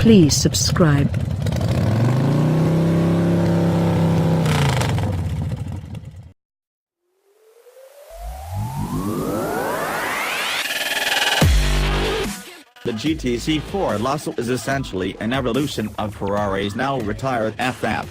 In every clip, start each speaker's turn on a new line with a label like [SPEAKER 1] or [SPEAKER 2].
[SPEAKER 1] Please subscribe.
[SPEAKER 2] The GTC4Lusso is essentially an evolution of Ferrari's now retired FF.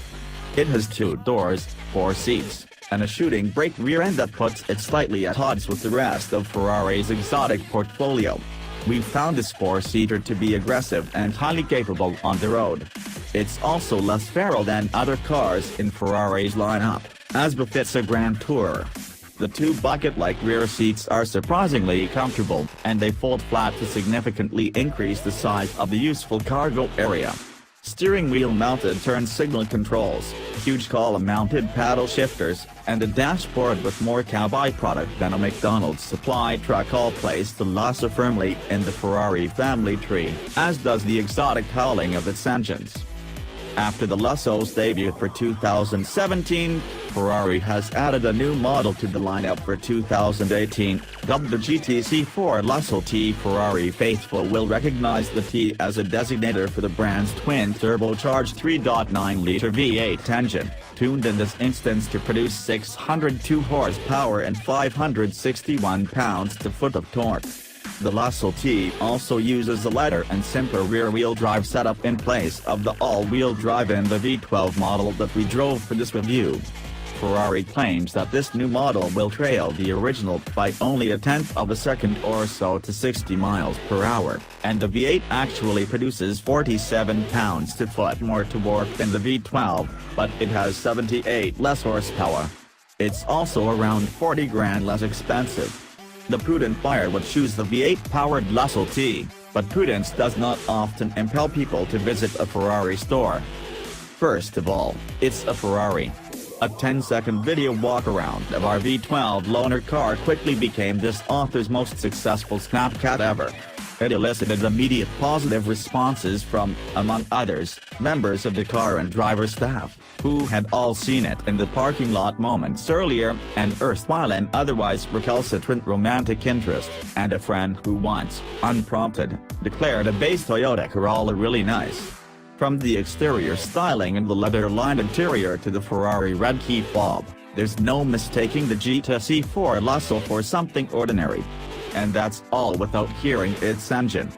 [SPEAKER 2] It has 2 doors, 4 seats, and a shooting brake rear end that puts it slightly at odds with the rest of Ferrari's exotic portfolio. We found this 4-seater to be aggressive and highly capable on the road. It's also less feral than other cars in Ferrari's lineup, as befits a Grand Tourer. The 2 bucket-like rear seats are surprisingly comfortable, and they fold flat to significantly increase the size of the useful cargo area. Steering wheel-mounted turn signal controls, huge column-mounted paddle shifters, and a dashboard with more cow byproduct than a McDonald's supply truck all place the Lusso firmly in the Ferrari family tree, as does the exotic howling of its engines. After the Lusso's debut for 2017, Ferrari has added a new model to the lineup for 2018, dubbed the GTC4Lusso T. Ferrari faithful will recognize the T as a designator for the brand's twin-turbocharged 3.9-liter V8 engine, tuned in this instance to produce 602 horsepower and 561 pounds-to-foot of torque. The Lusso T also uses a lighter and simpler rear-wheel drive setup in place of the all-wheel drive in the V12 model that we drove for this review. Ferrari claims that this new model will trail the original by only a tenth of a second or so to 60 miles per hour, and the V8 actually produces 47 pounds-to-foot more torque than the V12, but it has 78 less horsepower. It's also around 40 grand less expensive. The prudent buyer would choose the V8-powered Lusso T, but prudence does not often impel people to visit a Ferrari store. First of all, it's a Ferrari. A 10-second video walk-around of our V12 loaner car quickly became this author's most successful Snapchat ever. It elicited immediate positive responses from, among others, members of the car and driver staff, who had all seen it in the parking lot moments earlier, and erstwhile and otherwise recalcitrant romantic interest, and a friend who once, unprompted, declared a base Toyota Corolla really nice. From the exterior styling and the leather-lined interior to the Ferrari red key fob, there's no mistaking the GTC4Lusso for something ordinary. And that's all without hearing its engine.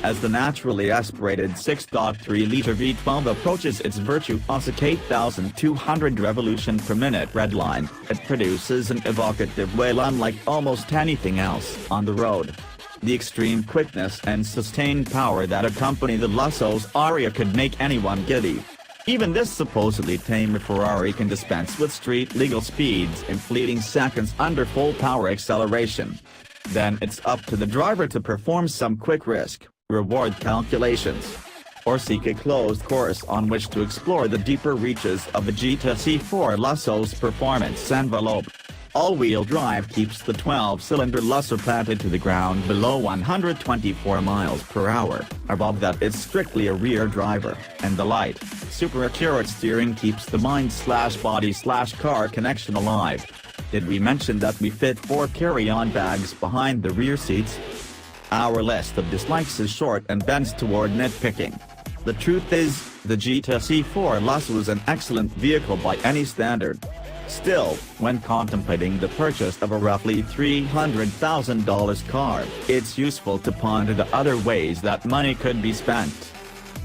[SPEAKER 2] As the naturally aspirated 6.3-liter V12 approaches its virtuosic 8,200 revolution per minute redline, it produces an evocative wail unlike almost anything else on the road. The extreme quickness and sustained power that accompany the Lusso's aria could make anyone giddy. Even this supposedly tame Ferrari can dispense with street-legal speeds in fleeting seconds under full-power acceleration. Then it's up to the driver to perform some quick risk-reward calculations, or seek a closed course on which to explore the deeper reaches of the GTC4Lusso's performance envelope. All-wheel drive keeps the 12-cylinder Lusso planted to the ground below 124 miles per hour. Above that it's strictly a rear driver, and the light, super accurate steering keeps the mind-body-car connection alive. Did we mention that we fit 4 carry-on bags behind the rear seats? Our list of dislikes is short and bends toward nitpicking. The truth is, the GTC4Lusso is an excellent vehicle by any standard. Still, when contemplating the purchase of a roughly $300,000 car, it's useful to ponder the other ways that money could be spent.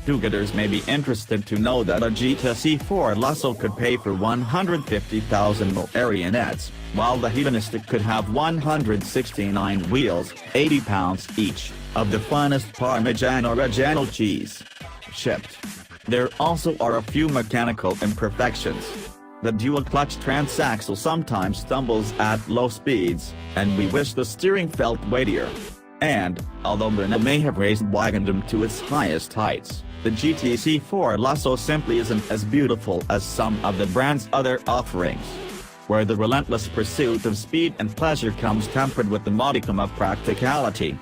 [SPEAKER 2] Do-getters may be interested to know that a GTC4Lusso could pay for 150,000 marionettes, while the hedonistic could have 169 wheels, 80 pounds each, of the finest Parmigiano-Reggiano cheese shipped. There also are a few mechanical imperfections. The dual-clutch transaxle sometimes stumbles at low speeds, and we wish the steering felt weightier. And, although Bruno may have raised Wagendam to its highest heights, the GTC4Lusso simply isn't as beautiful as some of the brand's other offerings, where the relentless pursuit of speed and pleasure comes tempered with the modicum of practicality.